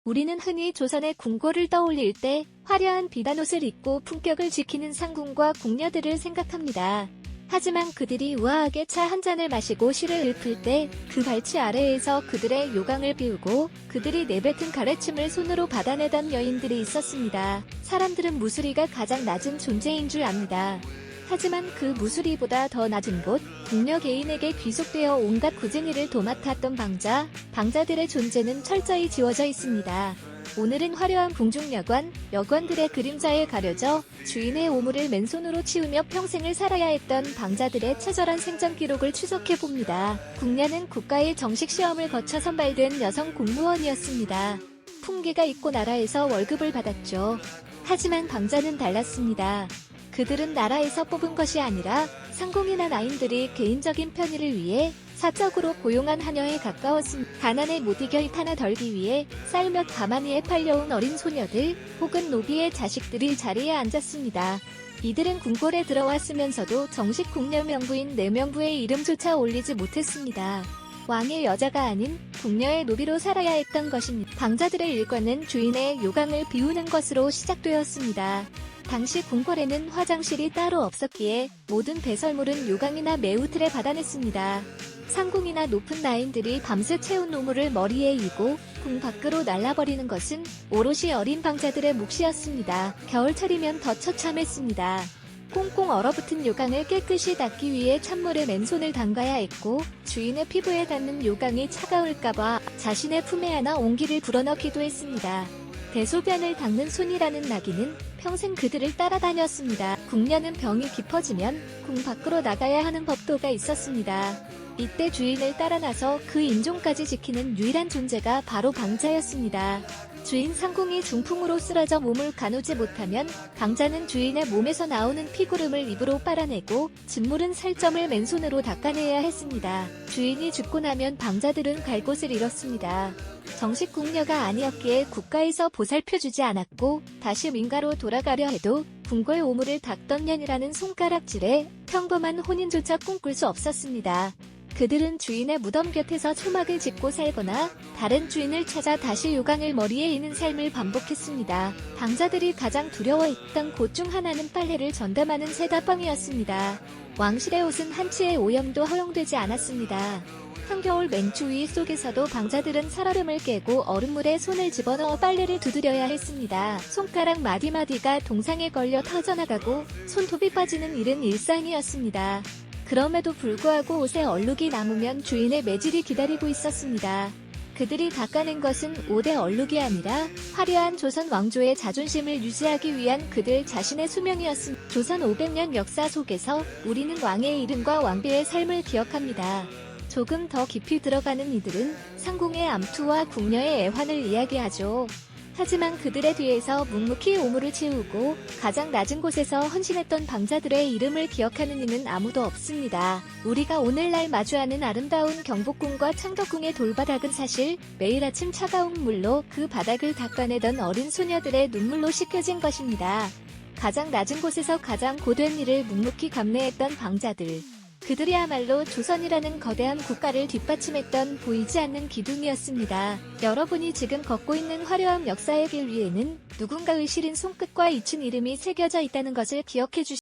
우리는 흔히 조선의 궁궐을 떠올릴 때 화려한 비단옷을 입고 품격을 지키는 상궁과 궁녀들을 생각합니다. 하지만 그들이 우아하게 차 한 잔을 마시고 시를 읊을 때 그 발치 아래에서 그들의 요강을 비우고 그들이 내뱉은 가래침을 손으로 받아내던 여인들이 있었습니다. 사람들은 무수리가 가장 낮은 존재인 줄 압니다. 하지만 그 무수리보다 더 낮은 곳, 궁녀 개인에게 귀속되어 온갖 구쟁이를 도맡았던 방자들의 존재는 철저히 지워져 있습니다. 오늘은 화려한 궁중여관, 여관들의 그림자에 가려져 주인의 오물을 맨손으로 치우며 평생을 살아야 했던 방자들의 처절한 생전 기록을 추적해봅니다. 궁녀는 국가의 정식 시험을 거쳐 선발된 여성 공무원이었습니다. 품기가 있고 나라에서 월급을 받았죠. 하지만 방자는 달랐습니다. 그들은 나라에서 뽑은 것이 아니라 상공이나 나인들이 개인적인 편의를 위해 사적으로 고용한 하녀에 가까웠습니다. 가난에 못 이겨 잇 하나 덜기 위해 쌀 몇 가마니에 팔려온 어린 소녀들 혹은 노비의 자식들이 자리에 앉았습니다. 이들은 궁궐에 들어왔으면서도 정식 궁녀 명부인 내명부의 이름조차 올리지 못했습니다. 왕의 여자가 아닌 궁녀의 노비로 살아야 했던 것입니다. 방자들의 일과는 주인의 요강을 비우는 것으로 시작되었습니다. 당시 궁궐에는 화장실이 따로 없었기에 모든 배설물은 요강이나 매우틀에 받아냈습니다. 상궁이나 높은 나인들이 밤새 채운 노물을 머리에 이고 궁 밖으로 날라버리는 것은 오롯이 어린 방자들의 몫이었습니다. 겨울철이면 더 처참했습니다. 꽁꽁 얼어붙은 요강을 깨끗이 닦기 위해 찬물에 맨손을 담가야 했고 주인의 피부에 닿는 요강이 차가울까봐 자신의 품에 안아 온기를 불어넣기도 했습니다. 대소변을 닦는 손이라는 나귀는 평생 그들을 따라다녔습니다. 궁녀는 병이 깊어지면 궁 밖으로 나가야 하는 법도가 있었습니다. 이때 주인을 따라 나서 그 인종까지 지키는 유일한 존재가 바로 방자였습니다. 주인 상궁이 중풍으로 쓰러져 몸을 가누지 못하면 방자는 주인의 몸에서 나오는 피구름을 입으로 빨아내고 짓무른 살점을 맨손으로 닦아내야 했습니다. 주인이 죽고 나면 방자들은 갈 곳을 잃었습니다. 정식 궁녀가 아니었기에 국가에서 보살펴주지 않았고 다시 민가로 돌아가려 해도 궁궐 오물을 닦던 년이라는 손가락질에 평범한 혼인조차 꿈꿀 수 없었습니다. 그들은 주인의 무덤 곁에서 초막을 짓고 살거나 다른 주인을 찾아 다시 요강을 머리에 이는 삶을 반복했습니다. 방자들이 가장 두려워했던 곳 중 하나는 빨래를 전담하는 세다방이었습니다. 왕실의 옷은 한치의 오염도 허용되지 않았습니다. 한겨울 맨추위 속에서도 방자들은 살얼음을 깨고 얼음물에 손을 집어넣어 빨래를 두드려야 했습니다. 손가락 마디마디가 동상에 걸려 터져나가고 손톱이 빠지는 일은 일상이었습니다. 그럼에도 불구하고 옷에 얼룩이 남으면 주인의 매질이 기다리고 있었습니다. 그들이 닦아낸 것은 옷의 얼룩이 아니라 화려한 조선 왕조의 자존심을 유지하기 위한 그들 자신의 수명이었습니다. 조선 500년 역사 속에서 우리는 왕의 이름과 왕비의 삶을 기억합니다. 조금 더 깊이 들어가는 이들은 상궁의 암투와 궁녀의 애환을 이야기하죠. 하지만 그들의 뒤에서 묵묵히 오물을 치우고 가장 낮은 곳에서 헌신했던 방자들의 이름을 기억하는 이는 아무도 없습니다. 우리가 오늘날 마주하는 아름다운 경복궁과 창덕궁의 돌바닥은 사실 매일 아침 차가운 물로 그 바닥을 닦아내던 어린 소녀들의 눈물로 씻겨진 것입니다. 가장 낮은 곳에서 가장 고된 일을 묵묵히 감내했던 방자들. 그들이야말로 조선이라는 거대한 국가를 뒷받침했던 보이지 않는 기둥이었습니다. 여러분이 지금 걷고 있는 화려한 역사의 길 위에는 누군가의 시린 손끝과 잊힌 이름이 새겨져 있다는 것을 기억해 주시기